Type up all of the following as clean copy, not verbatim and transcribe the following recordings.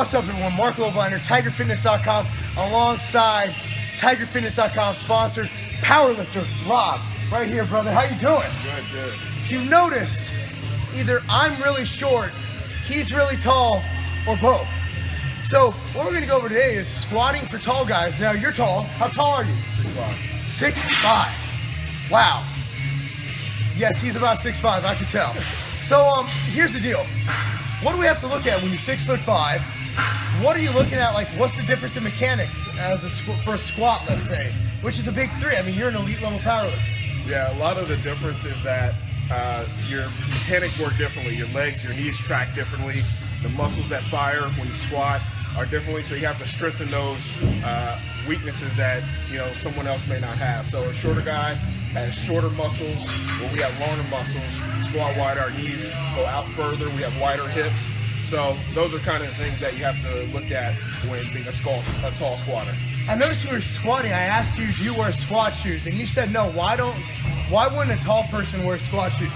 What's up, everyone? Marc Lobliner, TigerFitness.com, alongside TigerFitness.com sponsor, powerlifter Lob. Right here, brother. How you doing? Good. If you noticed, either I'm really short, he's really tall, or both. So what we're going to go over today is squatting for tall guys. Now, you're tall. How tall are you? 6'5". 6'5". Wow. Yes, he's about 6'5", I can tell. So here's the deal. What do we have to look at when you're 6'5"? What are you looking at? Like, what's the difference in mechanics as for a squat, let's say, which is a big three? I mean, you're an elite level powerlifter. Yeah, a lot of the difference is that your mechanics work differently. Your legs, your knees track differently. The muscles that fire when you squat are differently, so you have to strengthen those weaknesses that someone else may not have. So a shorter guy has shorter muscles, where we have longer muscles. Squat wider, our knees go out further. We have wider hips. So those are kind of the things that you have to look at when being a tall squatter. I noticed you were squatting. I asked you, do you wear squat shoes? And you said no. Why wouldn't a tall person wear squat shoes?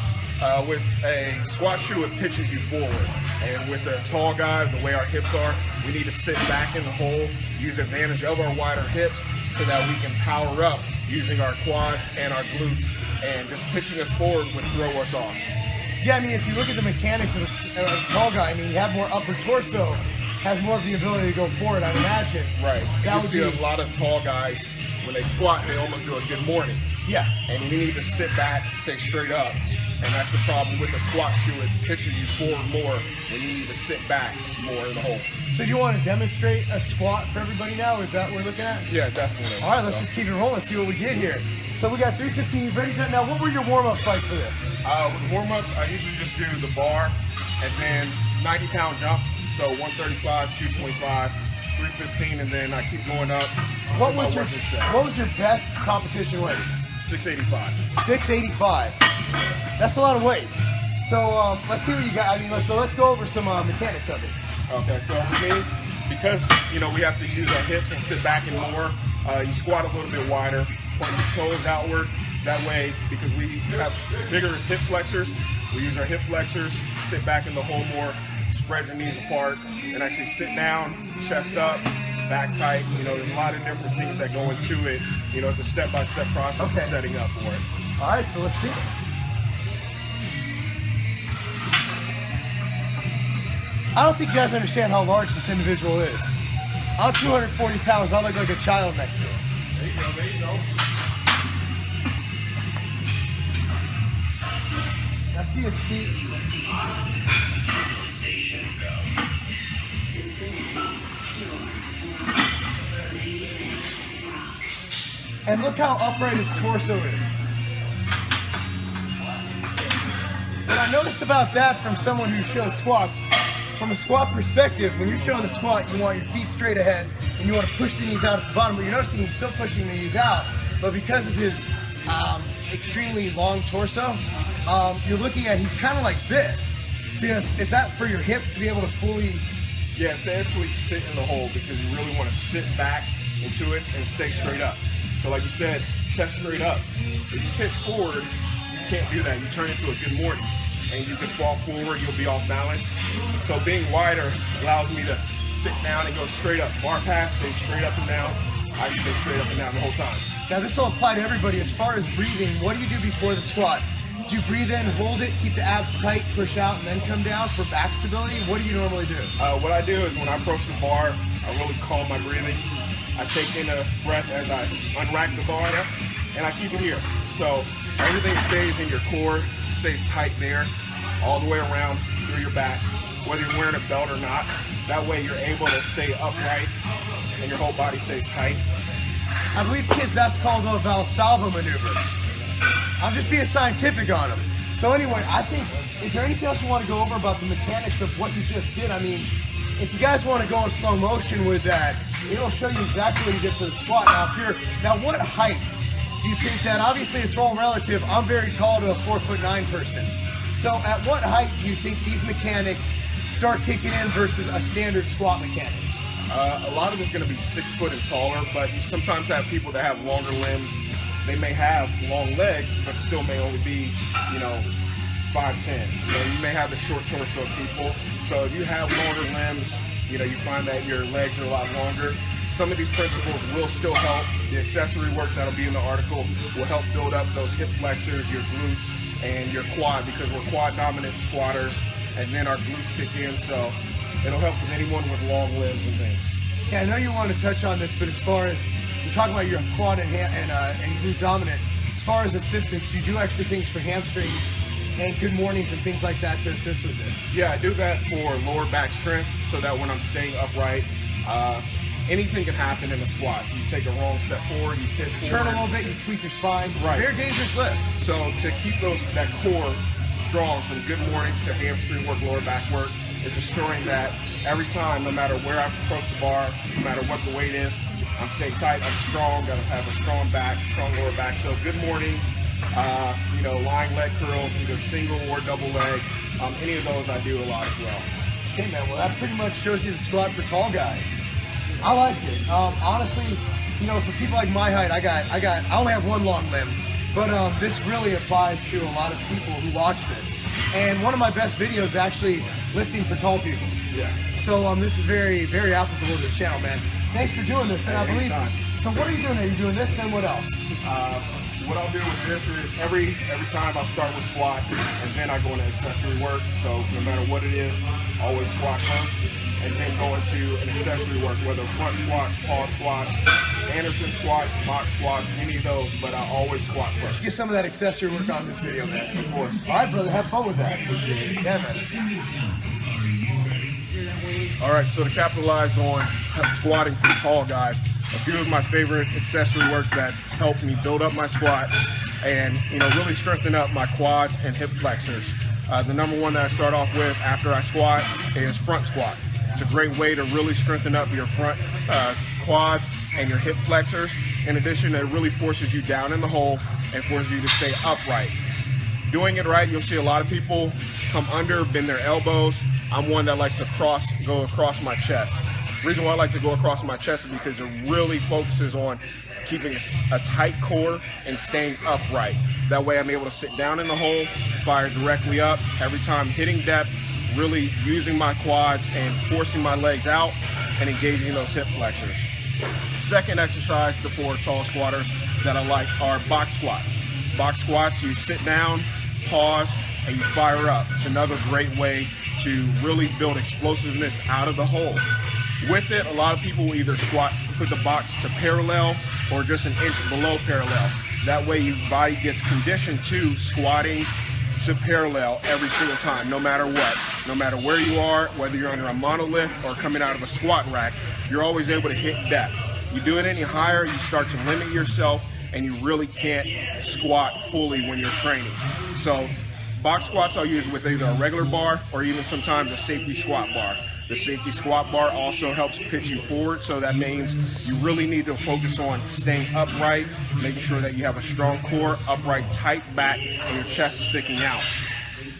With a squat shoe, it pitches you forward. And with a tall guy, the way our hips are, we need to sit back in the hole, use advantage of our wider hips so that we can power up using our quads and our glutes, and just pitching us forward would throw us off. Yeah, I mean, if you look at the mechanics of a tall guy, I mean, you have more upper torso, has more of the ability to go forward, I imagine. Right. That you see a lot of tall guys, when they squat, they almost do a good morning. Yeah. And you need to sit back, stay straight up. And that's the problem with the squat shoe. It pitches you forward more when you need to sit back more in the hole. So do you want to demonstrate a squat for everybody now? Is that what we're looking at? Yeah, definitely. All right, let's just keep it rolling, see what we get here. So we got 315, you've already done. Now, what were your warm-ups like for this? With warm-ups, I usually just do the bar and then 90-pound jumps. So 135, 225, 315, and then I keep going up. What was your best competition weight? 685. 685. That's a lot of weight. So let's see what you got. I mean, let's go over some mechanics of it. Okay, so with me, because we have to use our hips and sit back and more, you squat a little bit wider, point your toes outward. That way, because we have bigger hip flexors, we use our hip flexors, sit back in the hole more, spread your knees apart, and actually sit down, chest up, back tight. There's a lot of different things that go into it. It's a step-by-step process of setting up for it. All right, so let's see. I don't think you guys understand how large this individual is. I'm 240 pounds. I look like a child next to him. There you go. Now see his feet. And look how upright his torso is. What I noticed about that from someone who shows squats, from a squat perspective, when you're showing a squat, you want your feet straight ahead and you want to push the knees out at the bottom, but you're noticing he's still pushing the knees out, but because of his extremely long torso, you're looking at, he's kind of like this. So is that for your hips to be able to fully... Yeah, so actually sit in the hole, because you really want to sit back into it and stay straight up. So like you said, chest straight up. If you pitch forward, you can't do that. You turn into a good morning, and you can fall forward, you'll be off balance. So being wider allows me to sit down and go straight up. Bar pass, stay straight up and down. I stay straight up and down the whole time. Now this will apply to everybody. As far as breathing, what do you do before the squat? Do you breathe in, hold it, keep the abs tight, push out, and then come down for back stability? What do you normally do? What I do is when I approach the bar, I really calm my breathing. I take in a breath as I unrack the bar, and I keep it here. So everything stays in your core, stays tight there, all the way around through your back, whether you're wearing a belt or not. That way you're able to stay upright and your whole body stays tight. I believe, kids, that's called a Valsalva maneuver. I'm just being scientific on them. So anyway, I think, is there anything else you want to go over about the mechanics of what you just did? I mean, if you guys want to go in slow motion with that, it'll show you exactly what you did for the squat. Now what height do you think that, obviously it's all relative, I'm very tall to a 4'9" person. So at what height do you think these mechanics start kicking in versus a standard squat mechanic? A lot of it's going to be 6 foot and taller, but you sometimes have people that have longer limbs. They may have long legs, but still may only be, 5'10". You may have the short torso people. So if you have longer limbs, you find that your legs are a lot longer. Some of these principles will still help. The accessory work that'll be in the article will help build up those hip flexors, your glutes, and your quad, because we're quad dominant squatters, and then our glutes kick in, so it'll help with anyone with long limbs and things. Yeah, I know you want to touch on this, but as far as you're talking about your quad and glute dominant, as far as assistance, do you do extra things for hamstrings and good mornings and things like that to assist with this? Yeah, I do that for lower back strength, so that when I'm staying upright, anything can happen in a squat. You take a wrong step forward, you pitch forward. Turn a little bit, you tweak your spine. It's a very dangerous lift. So to keep that core strong, from good mornings to hamstring work, lower back work, is assuring that every time, no matter where I approach the bar, no matter what the weight is, I'm staying tight, I'm strong, gotta have a strong back, strong lower back. So good mornings, lying leg curls, either single or double leg. Any of those I do a lot as well. Okay, man, well that pretty much shows you the squat for tall guys. I liked it. Honestly, for people like my height, I only have one long limb, but this really applies to a lot of people who watch this. And one of my best videos is actually lifting for tall people. Yeah. So this is very, very applicable to the channel, man. Thanks for doing this, and I believe. So what are you doing? Are you doing this? Then what else? What I'll do with this is every time I start with squat, and then I go into accessory work. So no matter what it is, always squat first, and then go into an accessory work, whether front squats, paw squats, Anderson squats, box squats, any of those, but I always squat first. Get some of that accessory work on this video, man. Of course. All right, brother, have fun with that. Appreciate it. Yeah, man. All right, so to capitalize on squatting for tall guys, a few of my favorite accessory work that's helped me build up my squat and really strengthen up my quads and hip flexors. The number one that I start off with after I squat is front squat. It's a great way to really strengthen up your front quads and your hip flexors. In addition, it really forces you down in the hole and forces you to stay upright. Doing it right, you'll see a lot of people come under, bend their elbows. I'm one that likes to go across my chest. The reason why I like to go across my chest is because it really focuses on keeping a tight core and staying upright. That way I'm able to sit down in the hole, fire directly up, every time hitting depth, really using my quads and forcing my legs out and engaging those hip flexors. Second exercise for tall squatters that I like are box squats. Box squats, you sit down, pause, and you fire up. It's another great way to really build explosiveness out of the hole. With it, a lot of people will either put the box to parallel or just an inch below parallel. That way your body gets conditioned to squatting to parallel every single time, no matter what. No matter where you are, whether you're under a monolift or coming out of a squat rack, you're always able to hit depth. You do it any higher, you start to limit yourself, and you really can't squat fully when you're training. So box squats I'll use with either a regular bar or even sometimes a safety squat bar. The safety squat bar also helps pitch you forward, so that means you really need to focus on staying upright, making sure that you have a strong core, upright, tight back, and your chest sticking out.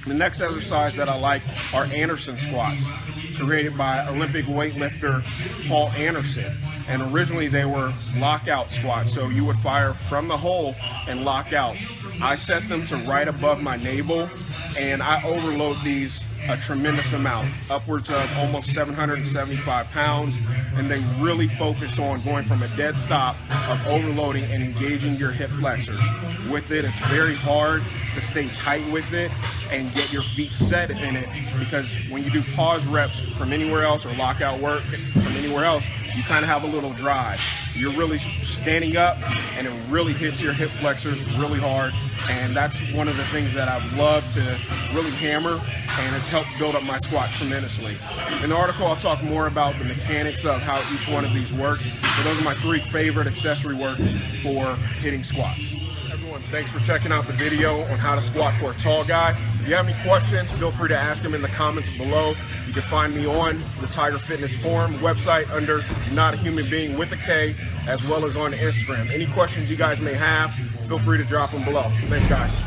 The next exercise that I like are Anderson squats, created by Olympic weightlifter Paul Anderson. And originally they were lockout squats, so you would fire from the hole and lock out. I set them to right above my navel, and I overload these a tremendous amount, upwards of almost 775 pounds, and they really focus on going from a dead stop of overloading and engaging your hip flexors. With it, it's very hard to stay tight with it and get your feet set in it, because when you do pause reps from anywhere else or lockout work from anywhere else, you kind of have a little drive. You're really standing up and it really hits your hip flexors really hard, and that's one of the things that I've loved to really hammer, and it's helped build up my squat tremendously. In the article, I'll talk more about the mechanics of how each one of these works, but those are my three favorite accessory work for hitting squats. Everyone, thanks for checking out the video on how to squat for a tall guy. If you have any questions, feel free to ask them in the comments below. You can find me on the Tiger Fitness Forum website under Not a Human Being with a K, as well as on Instagram. Any questions you guys may have, feel free to drop them below. Thanks, guys.